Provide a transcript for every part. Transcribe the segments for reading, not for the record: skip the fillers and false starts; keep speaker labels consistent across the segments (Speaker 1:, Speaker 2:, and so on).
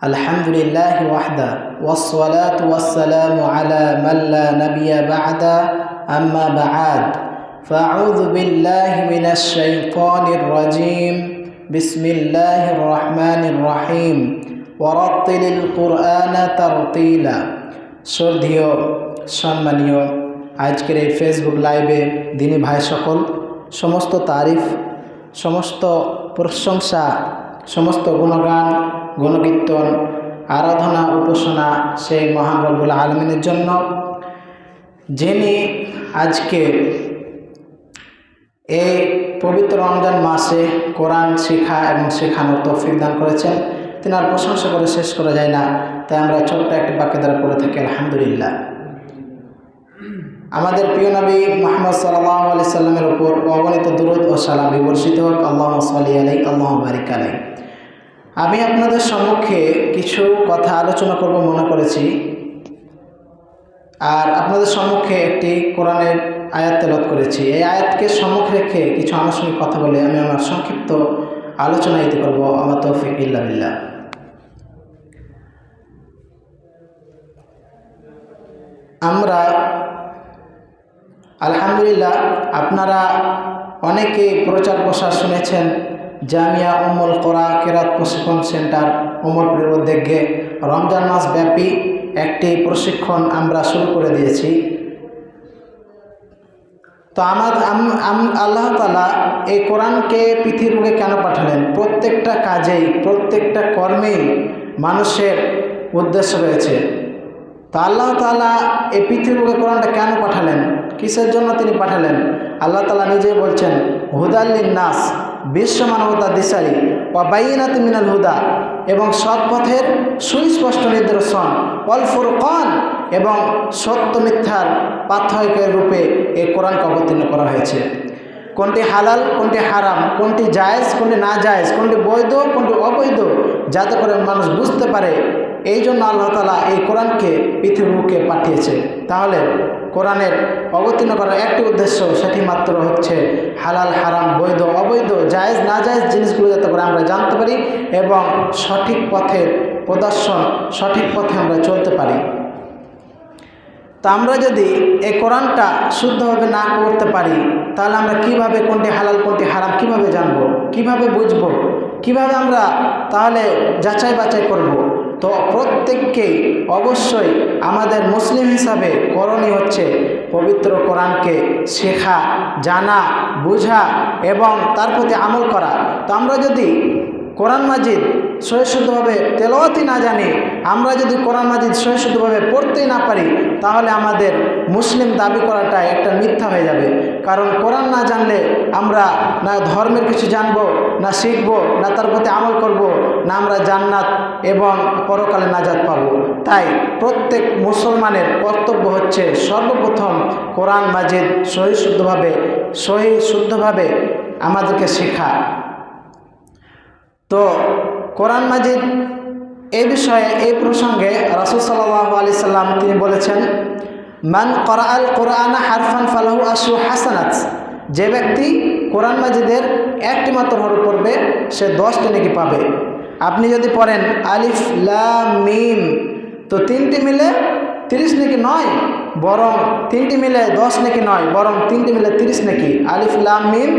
Speaker 1: আলহামদুলিল্লাহ ওয়াহদা ওয়াসসালাতু ওয়াসসালামু আলা মান লা নাবিয়্যা বা'দা আম্মা বা'দ ফাআউযু বিল্লাহি মিনাশ শাইতানির রাজীম বিসমিল্লাহির রহমানির রহিম ওয়ারাত্তিলিল কুরআনা তারতিলা। শ্রদ্ধেয় সম্মানীয় আজকের এই ফেসবুক লাইভে দিনী ভাই সকল, সমস্ত তারিফ, সমস্ত প্রশংসা, সমস্ত গুণগান, গুণকীর্তন, আরাধনা, উপাসনা সেই মহান রব্বুল আলামিনের জন্য, যিনি আজকে এই পবিত্র রমজান মাসে কোরআন শিক্ষা এবং শেখানোর তৌফিক দান করেছেন। তেনার প্রশংসা করে শেষ করা যায় না, তাই আমরা ছোট্ট একটি বাক্য দ্বারা পড়ে থাকি আলহামদুলিল্লাহ। আমাদের প্রিয় নবী মুহাম্মদ সাল্লাল্লাহু আলাইহি সাল্লামের উপর অগণিত দুরূদ ও সালাম বর্ষিত হোক। আল্লাহুম্মা সাল্লি আলাইহি আল্লাহুম্মা বারিক আলাইহি। আমি আপনাদের সম্মুখে কিছু কথা আলোচনা করব মনে করেছি, আর আপনাদের সম্মুখে একটি কোরআনের আয়াত তেলাওয়াত করেছি। এই আয়াতকে সম্মুখে রেখে কিছু আনুষ্ঠানিক কথা বলে আমি আমার সংক্ষিপ্ত আলোচনা ইতি করব। আমার তৌফিক ইল্লা বিল্লাহ। আমরা আলহামদুলিল্লাহ, আপনারা অনেকে প্রচার প্রসার শুনেছেন, জামিয়া উম্মুল কোরা কেরাত প্রশিক্ষণ সেন্টার উমরপুরের উদ্যোগে রমজান মাস ব্যাপী একটি প্রশিক্ষণ আমরা শুরু করে দিয়েছি। তো আল্লাহ তাআলা এই কোরআনকে পৃথিবীকে কেন পাঠালেন? প্রত্যেকটা কাজেই, প্রত্যেকটা কর্মেই মানুষের উদ্দেশ্য রয়েছে। তো আল্লাহ তাআলা এই পৃথিবীকে কোরআনটা কেন পাঠালেন? কিসের জন্য তিনি পাঠালেন? আল্লাহ তাআলা নিজেই বলছেন, হুদাল লিন্নাস, বিশ্ব মানবতার দিশারি, ওয়া বাইয়িনাতিন মিনাল হুদা, এবং সৎ পথের সুস্পষ্ট নিদর্শন, ওয়াল ফুরকান, এবং সত্য মিথ্যার পার্থক্যের রূপে এই কোরআনকে অবতীর্ণ করা হয়েছে। কোনটি হালাল, কোনটি হারাম, কোনটি জায়েজ, কোনটি না জায়েজ, কোনটি বৈধ, কোনটি অবৈধ, যাতে করে মানুষ বুঝতে পারে। এই জন্য আল্লাহ তাআলা এই কোরআনকে পৃথিবীকে পাঠিয়েছে। তাহলে কোরআনের অবতীর্ণ করার একটি উদ্দেশ্য, সেটি মাত্র হচ্ছে হালাল, হারাম, বৈধ, অবৈধ, জায়েজ, না জায়েজ জিনিসগুলো যাতে করে আমরা জানতে পারি এবং সঠিক পথের প্রদর্শন, সঠিক পথে আমরা চলতে পারি। তা আমরা যদি এই কোরআনটা শুদ্ধভাবে না করতে পারি, তাহলে আমরা কিভাবে কোনটি হালাল, কোনটি হারাম কিভাবে জানবো, কিভাবে বুঝবো, কিভাবে আমরা তাহলে যাচাই বাছাই করব? তো প্রত্যেককেই অবশ্যই আমাদের মুসলিম হিসাবে করণীয় হচ্ছে পবিত্র কোরআনকে শেখা, জানা, বোঝা এবং তার প্রতি আমল করা। তো আমরা যদি কোরআন মাজিদ সহিশুদ্ধভাবে তেলাওয়াতই না জানি, আমরা যদি কোরআন মাজিদ সহিশুদ্ধভাবে পড়তেই না পারি, তাহলে আমাদের মুসলিম দাবি করাটা একটা মিথ্যা হয়ে যাবে। কারণ কোরআন না জানলে আমরা না ধর্মের কিছু জানবো, না শিখবো, না তার প্রতি আমল করব, না আমরা জান্নাত এবং পরকালে নাজাত পাবো। তাই প্রত্যেক মুসলমানের কর্তব্য হচ্ছে সর্বপ্রথম কোরআন মাজিদ সহিশুদ্ধভাবে আমাদেরকে শেখা। তো কোরআন মাজিদ এই বিষয়ে, এই প্রসঙ্গে রাসূল সাল্লাল্লাহু আলাইহি সাল্লাম তিনি বলেছেন, মান ক্বারাআল কুরআনা হারফান ফালাহু আশরু হাসানাত, যে ব্যক্তি কোরআন মাজিদের একটি মাত্র হরফ পড়বে সে 10টি নেকি পাবে। আপনি যদি পড়েন আলিফ লাম মিম, তো 3টি মিলে 30 নেকি নয়, বরং 3টি মিলে 10 নেকি নয়, বরং 3টি মিলে 30 নেকি। আলিফ লাম মিম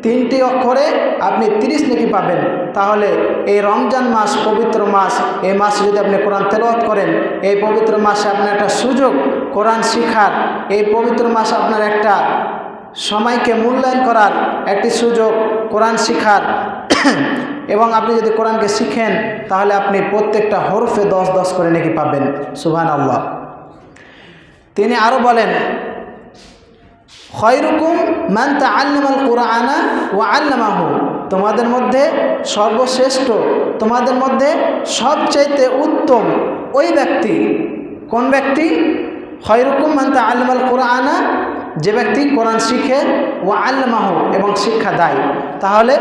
Speaker 1: 3টি অক্ষরে আপনি 30 নেকি পাবেন। তাহলে এই রমজান মাস, পবিত্র মাস, এই মাসে যদি আপনি কোরআন তেলাওয়াত করেন, এই পবিত্র মাসে আপনার একটা সুযোগ কোরআন শিখার, এই পবিত্র মাসে আপনার একটা সময়কে মূল্যায়ন করার একটি সুযোগ কোরআন শিখার, এবং আপনি যদি কোরআনকে শিখেন তাহলে আপনি প্রত্যেকটা হরফে 10 করে নেকি পাবেন। সুবহানাল্লাহ। তিনি আরও বলেন, খায়রুকুম মান তাআল্লামাল কুরআনা ওয়া আল্লামাহু, তোমাদের মধ্যে সর্বশ্রেষ্ঠ, তোমাদের মধ্যে সবচাইতে উত্তম ওই ব্যক্তি। কোন ব্যক্তি? খায়রুকুম মান তাআল্লামাল কুরআনা, যে ব্যক্তি কোরআন শিখে, ওয়া আল্লামাহু, এবং শিক্ষা দেয়। তাহলে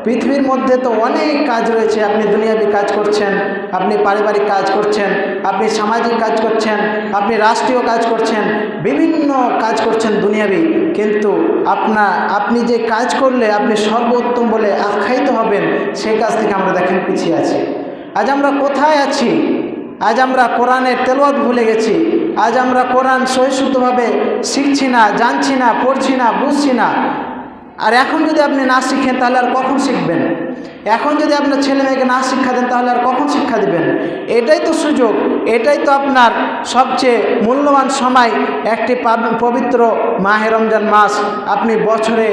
Speaker 1: পৃথিবীর মধ্যে তো অনেক কাজ রয়েছে। আপনি দুনিয়াবি কাজ করছেন, আপনি পারিবারিক কাজ করছেন, আপনি সামাজিক কাজ করছেন, আপনি রাষ্ট্রীয় কাজ করছেন, বিভিন্ন কাজ করছেন দুনিয়াবি, কিন্তু আপনি যে কাজ করলে আপনি সর্বোত্তম বলে আখ্যায়িত হবেন, সেই কাজ থেকে আমরা দেখেন পিছিয়ে আছি। আজ আমরা কোথায় আছি? আজ আমরা কোরআনের তেলাওয়াত ভুলে গেছি। আজ আমরা কোরআন সহিষ্ণুভাবে শিখছি না, জানছি না, পড়ছি না, বুঝছি না। আর এখন যদি আপনি না শিখেন তাহলে আর কখন শিখবেন? এখন যদি আপনার ছেলে মেয়েকে না শিক্ষা দেন তাহলে আর কখন শিক্ষা দিবেন? এটাই তো সুযোগ, এটাই তো আপনার সবচেয়ে মূল্যবান সময়। একটি পবিত্র মাহে রমজান মাস, আপনি বছরে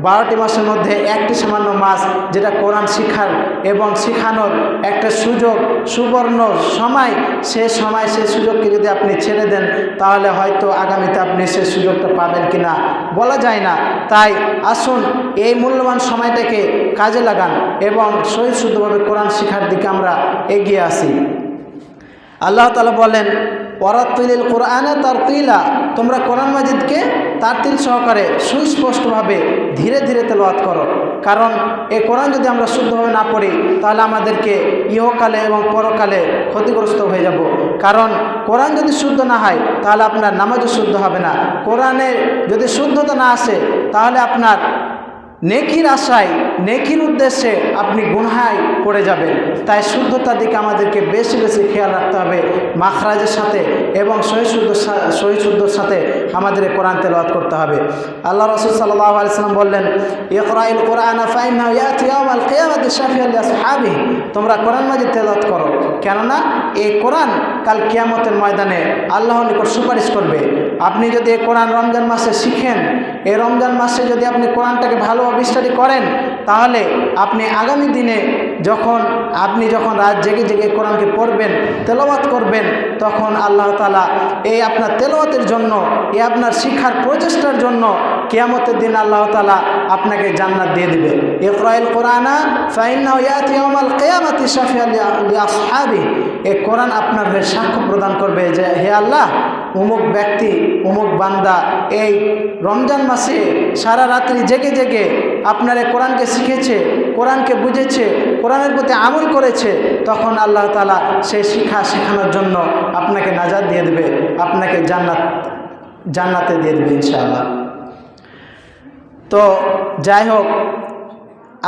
Speaker 1: 12টি মাসের মধ্যে একটি সামান্য মাস, যেটা কোরআন শিখার এবং শিখানোর একটা সুযোগ, সুবর্ণ সময়। সে সময়, সে সুযোগকে যদি আপনি ছেড়ে দেন তাহলে হয়তো আগামীতে আপনি সে সুযোগটা পাবেন কি না বলা যায় না। তাই আসুন এই মূল্যবান সময়টাকে কাজে লাগান এবং সহিষ্ণুভাবে কোরআন শিখার দিকে আমরা এগিয়ে আসি। আল্লাহ তাআলা বলেন, ওয়ারাত্তিলিল কোরআনা তারতিলা, তোমরা কোরআন মাজিদকে তারতিল সহকারে সুস্পষ্টভাবে ধীরে ধীরে তেলাওয়াত করো। কারণ এই কোরআন যদি আমরা শুদ্ধভাবে না পড়ি তাহলে আমাদেরকে ইহকালে এবং পরকালে ক্ষতিগ্রস্ত হয়ে যাব। কারণ কোরআন যদি শুদ্ধ না হয় তাহলে আপনার নামাজও শুদ্ধ হবে না। কোরআনের যদি শুদ্ধতা না আসে তাহলে আপনার নেকির আশায়, নেকির উদ্দেশ্যে আপনি গুনহায় পড়ে যাবেন। তাই শুদ্ধতার দিকে আমাদেরকে বেশি বেশি খেয়াল রাখতে হবে মাখরাজের সাথে এবং সহিশুদ্ধর সাথে আমাদের কোরআন তেলাওয়াত করতে হবে। আল্লাহ রাসূল সাল্লাল্লাহু আলাইহি ওয়াসাল্লাম বললেন, ইকরাইল কোরআনা ফাইন্নাহু ইয়াতি ইয়াওমাল কিয়ামাতি শাফিআন লিআসহাবিহি, তোমরা কোরআন মাজিদ তেলাওয়াত করো, কেননা এই কোরআন কাল কিয়ামতের ময়দানে আল্লাহর নিকট সুপারিশ করবে। আপনি যদি এই কোরআন রমজান মাসে শিখেন, এই রমজান মাসে যদি আপনি কোরআনটাকে ভালোভাবে স্টাডি করেন, তাহলে আপনি আগামী দিনে যখন রাত জেগে জেগে কোরআনকে পড়বেন, তেলাওয়াত করবেন, তখন আল্লাহ তাআলা এই আপনার তেলাওয়াতের জন্য, এই আপনার শিক্ষার প্রচেষ্টার জন্য কিয়ামতের দিন আল্লাহ তাআলা আপনাকে জান্নাত দিয়ে দিবে। ইকরাইল কোরআনা ফাইন্নাহু ইয়াতি ইয়াওমাল কিয়ামাতি শাফিআন লিআসহাবিহি, এই কোরআন আপনার হয়ে সাক্ষ্য প্রদান করবে যে হে আল্লাহ, অমুক ব্যক্তি, অমুক বান্দা এই রমজান মাসে সারা রাত্রি জেগে জেগে আপনার এই কোরআনকে শিখেছে, কোরআনকে বুঝেছে, কোরআনের প্রতি আমল করেছে, তখন আল্লাহ তাআলা সেই শেখানোর জন্য আপনাকে নাজাত দিয়ে দেবে, আপনাকে জান্নাতে দিয়ে দেবে ইনশাআল্লাহ। তো যাই হোক,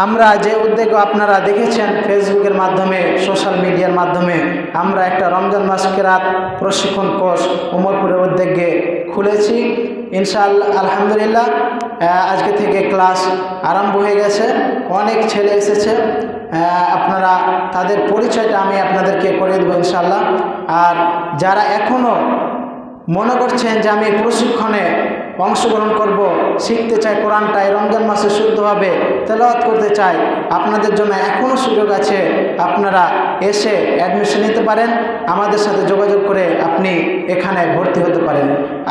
Speaker 1: আমরা যে উদ্যোগ আপনারা দেখেছেন ফেসবুকের মাধ্যমে, সোশ্যাল মিডিয়ার মাধ্যমে, আমরা একটা রমজান মাস কেরাত প্রশিক্ষণ কোর্স উমরপুরের উদ্যোগে খুলেছি ইনশাআল্লাহ। আলহামদুলিল্লাহ, আজকে থেকে ক্লাস আরম্ভ হয়ে গেছে। অনেক ছেলে এসেছে, আপনারা তাদের পরিচয়টা আমি আপনাদেরকে করে দেবো ইনশাআল্লাহ। আর যারা এখনও মনে করছেন যে আমি প্রশিক্ষণে অংশগ্রহণ করব, শিখতে চাই কোরআনটা এই রমজান মাসে শুদ্ধভাবে তেলাওয়াত করতে চাই, আপনাদের জন্য এখনও সুযোগ আছে। আপনারা এসে অ্যাডমিশন নিতে পারেন, আমাদের সাথে যোগাযোগ করে আপনি এখানে ভর্তি হতে পারেন।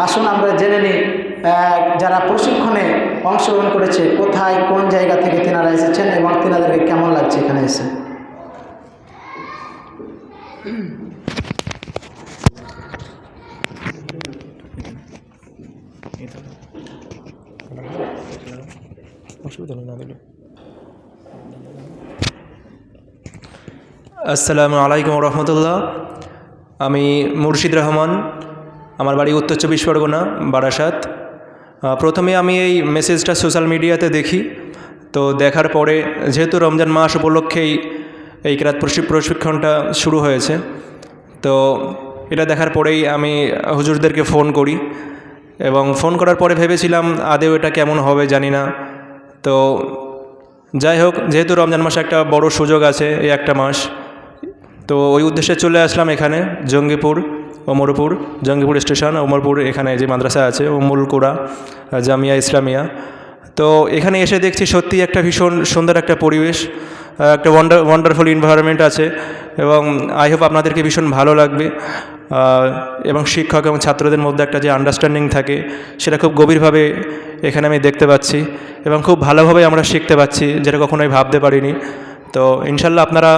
Speaker 1: আসুন আমরা জেনে নিই যারা প্রশিক্ষণে অংশগ্রহণ করেছে কোথায়, কোন জায়গা থেকে তেনারা এসেছেন এবং তেনাদেরকে কেমন লাগছে এখানে এসে।
Speaker 2: আসসালামু আলাইকুম রহমতুল্লাহ। আমি মুর্শিদ রহমান, আমার বাড়ি উত্তর চব্বিশ পরগনা, বারাসাত। প্রথমে আমি এই মেসেজটা সোশ্যাল মিডিয়াতে দেখি, তো দেখার পরে যেহেতু রমজান মাস উপলক্ষেই এই কেরাত প্রশিক্ষণটা শুরু হয়েছে, তো এটা দেখার পরেই আমি হুজুরদেরকে ফোন করি এবং ফোন করার পরে ভেবেছিলাম আদেও এটা কেমন হবে জানি না। তো যাই হোক, যেহেতু রমজান মাসে একটা বড় সুযোগ আছে, এই একটা মাস, তো ওই উদ্দেশ্যে চলে আসলাম এখানে জঙ্গিপুর, ওমরপুর, জঙ্গিপুর স্টেশন, ওমরপুর, এখানে যে মাদ্রাসা আছে উম্মুল কুরা জামিয়া ইসলামিয়া। তো এখানে এসে দেখছি সত্যি একটা ভীষণ সুন্দর একটা পরিবেশ, একটা ওয়ান্ডারফুল এনভায়রনমেন্ট আছে এবং আই হোপ আপনাদেরকে ভীষণ ভালো লাগবে। এবং শিক্ষক এবং ছাত্রদের মধ্যে একটা যে আন্ডারস্ট্যান্ডিং থাকে সেটা খুব গভীরভাবে এখানে আমি দেখতে পাচ্ছি এবং খুব ভালোভাবে আমরা শিখতে পাচ্ছি, যেটা কখনোই ভাবতে পারিনি। তো ইনশাল্লাহ আপনারা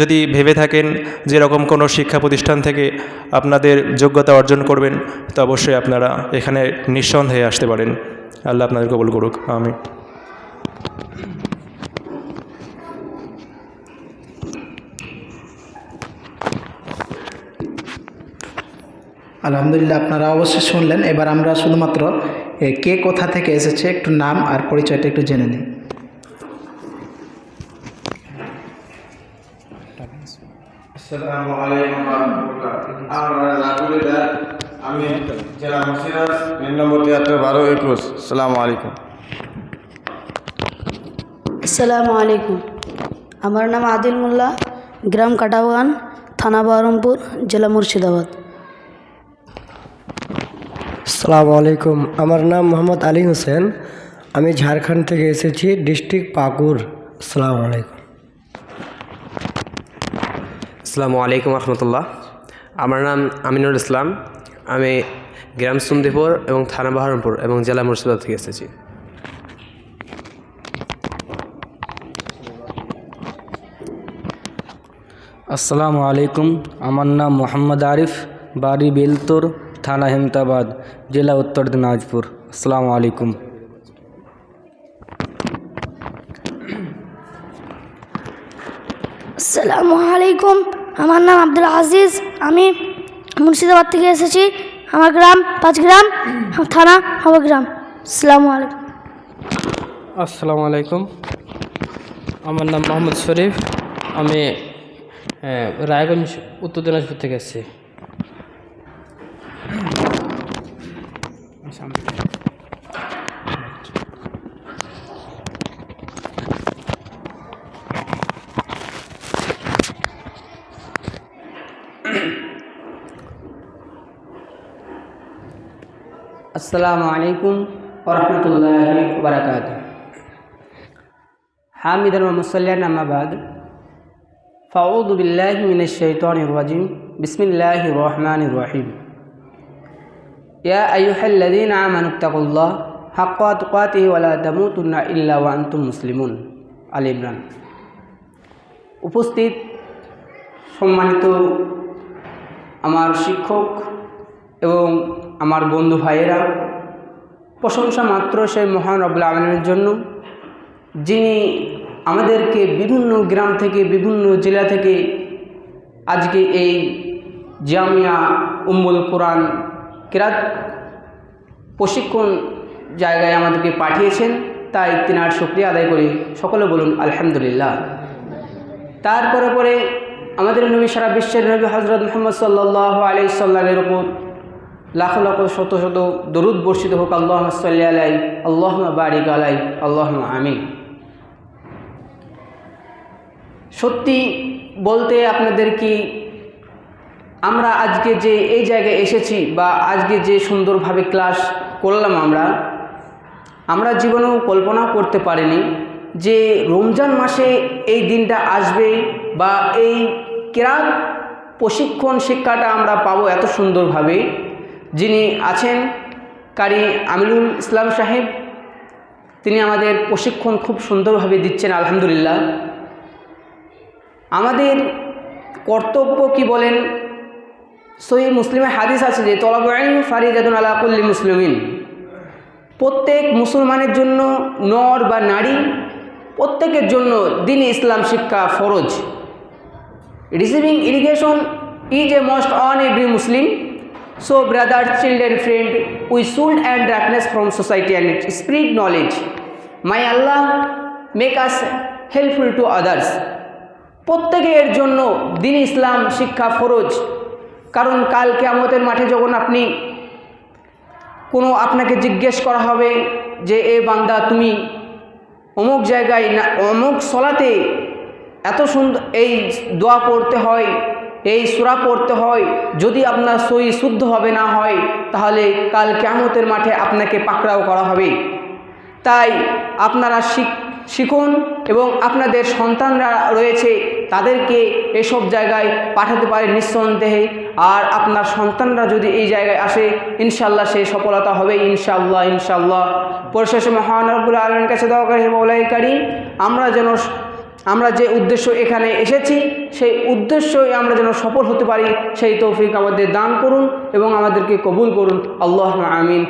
Speaker 2: যদি ভেবে থাকেন যে এরকম কোনো শিক্ষা প্রতিষ্ঠান থেকে আপনাদের যোগ্যতা অর্জন করবেন, তো অবশ্যই আপনারা এখানে নিঃসন্দেহে আসতে পারেন। আল্লাহ আপনাদের কবুল করুক, আমিন।
Speaker 1: আলহামদুলিল্লাহ, আপনারা অবশ্যই শুনলেন। এবার আমরা শুধুমাত্র কে কোথা থেকে এসেছে একটু নাম আর পরিচয়টা একটু জেনে নিই।
Speaker 3: আসসালামু আলাইকুম ওয়া রাহমাতুল্লাহ। আমরা রাতুলিদা, আমি জেলা মুর্শিদাবাদ, মেন নম্বর 73 12 21। আসসালামু আলাইকুম।
Speaker 4: আসসালামু আলাইকুম। আমার নাম আদিল মোল্লা, গ্রাম কাটাবাগান, থানা বহরমপুর, জেলা মুর্শিদাবাদ।
Speaker 5: আসসালামু আলাইকুম। আমার নাম মোহাম্মদ আলী হোসেন, আমি ঝাড়খণ্ড থেকে এসেছি, ডিস্ট্রিক্ট পাকুড়। আসসালামু আলাইকুম।
Speaker 6: আসসালামু আলাইকুম রহমতুল্লাহ। আমার নাম আমিনুল ইসলাম, আমি গ্রাম সুমদিপুর এবং থানা বহরমপুর এবং জেলা মুর্শিদাবাদ থেকে এসেছি।
Speaker 7: আসসালামু আলাইকুম। আমার নাম মোহাম্মদ আরিফ, বাড়ি বেলতোর, থানা হেমতাবাদ, জেলা উত্তর দিনাজপুর। আসসালামু আলাইকুম।
Speaker 4: আসসালামু আলাইকুম। আমার নাম আব্দুল আজিজ, আমি মুর্শিদাবাদ থেকে এসেছি। আমার গ্রাম পাঁচগ্রাম, থানা হবগ্রাম। আসসালামু আলাইকুম।
Speaker 8: আসসালামু আলাইকুম। আমার নাম মোহাম্মদ শরীফ, আমি রায়গঞ্জ উত্তর দিনাজপুর থেকে এসেছি।
Speaker 9: আসসালামু আলাইকুম ওয়া রাহমাতুল্লাহি ওয়া বারাকাতুহু। হামিদান ওয়া মুসাল্লিয়ান আম্মা বাদ। ফাউযু বিল্লাহি মিনাশ শাইতানির রাজিম। বিসমিল্লাহির রহমানির রহিম। ইয়া আইয়ুহাল্লাযীনা আমানুত্তাকুল্লাহ হাক্কা তুকাতিহি ওয়া লা তামুতুন্না ইল্লা ওয়া আনতুম মুসলিমুন। আল ইমরান। উপস্থিত সম্মানিত আমার শিক্ষক এবং আমার বন্ধু ভাইয়েরা, প্রশংসা মাত্র সেই মহান রব্বুল আলামিনের জন্য, যিনি আমাদেরকে বিভিন্ন গ্রাম থেকে বিভিন্ন জেলা থেকে আজকে এই জামিয়া উম্মুল কোরআন কিরাত প্রশিক্ষণ জায়গায় আমাদেরকে পাঠিয়েছেন, তাই তিনার শুকরিয়া আদায় করি। সকলে বলুন আলহামদুলিল্লাহ। তারপরে পরে আমাদের নবী, সারা বিশ্বের নবী হযরত মুহাম্মদ সাল্লাল্লাহু আলাইহি সাল্লামের উপর লাখ লাখ শত শত দরুদ বর্ষিত হোক। আল্লাহুম্মা সাল্লি আলাইহি, আল্লাহুম্মা বারিক আলাইহি, আল্লাহুম্মা আমিন। সত্যি বলতে আপনাদের কি, আমরা আজকে যে এই জায়গায় এসেছি বা আজকে যে সুন্দরভাবে ক্লাস করলাম, আমরা জীবনেও কল্পনা করতে পারিনি যে রমজান মাসে এই দিনটা আসবে বা এই কিরাত প্রশিক্ষণ শিক্ষাটা আমরা পাবো এত সুন্দরভাবে। যিনি আছেন কারি আমিনুল ইসলাম সাহেব, তিনি আমাদের প্রশিক্ষণ খুব সুন্দরভাবে দিচ্ছেন, আলহামদুলিল্লাহ। আমাদের কর্তব্য কি বলেন, সহিহ মুসলিমের হাদিস আছে যে তলাবুল ইলম ফারিদাতুন আলা কুল্লি মুসলিমিন। প্রত্যেক মুসলমানের জন্য, নর বা নারী প্রত্যেকের জন্য দ্বীন ইসলাম শিক্ষা ফরজ। Receiving education is a must on every Muslim. So brothers, children, friend, we should add darkness from society and spread knowledge. May Allah make us helpful to others. প্রত্যেকের জন্য দ্বীন ইসলাম শিক্ষা ফরজ। কারণ কাল কিয়ামতের মাঠে যখন আপনাকে জিজ্ঞেস করা হবে যে এ বান্দা, তুমি অমুক জায়গায় না অমুক সলাতে এত সুন্দর এই দোয়া পড়তে হয়, এই সূরা পড়তে হয়, যদি আপনার সহি শুদ্ধ হবে না হয়, তাহলে কাল কিয়ামতের মাঠে আপনাকে পাকড়াও করা হবে। তাই আপনারা শিখুন এবং আপনাদের সন্তানরা রয়েছে তাদেরকে এসব জায়গায় পাঠাতে পারে নিঃসন্দেহে। আর আপনার সন্তানরা যদি এই জায়গায় আসে, ইনশাআল্লাহ সে সফলতা হবে, ইনশাআল্লাহ ইনশাআল্লাহ। পরিশেষে মহান রব্বুল আলামিনের কাছে দোয়া করি, মওলাই কারীম আমরা যে উদ্দেশ্য এখানে এসেছি, সেই উদ্দেশ্যই আমরা যেন সফল হতে পারি, সেই তৌফিক আমাদের দান করুন এবং আমাদেরকে কবুল করুন। আল্লাহুম্মা আমিন।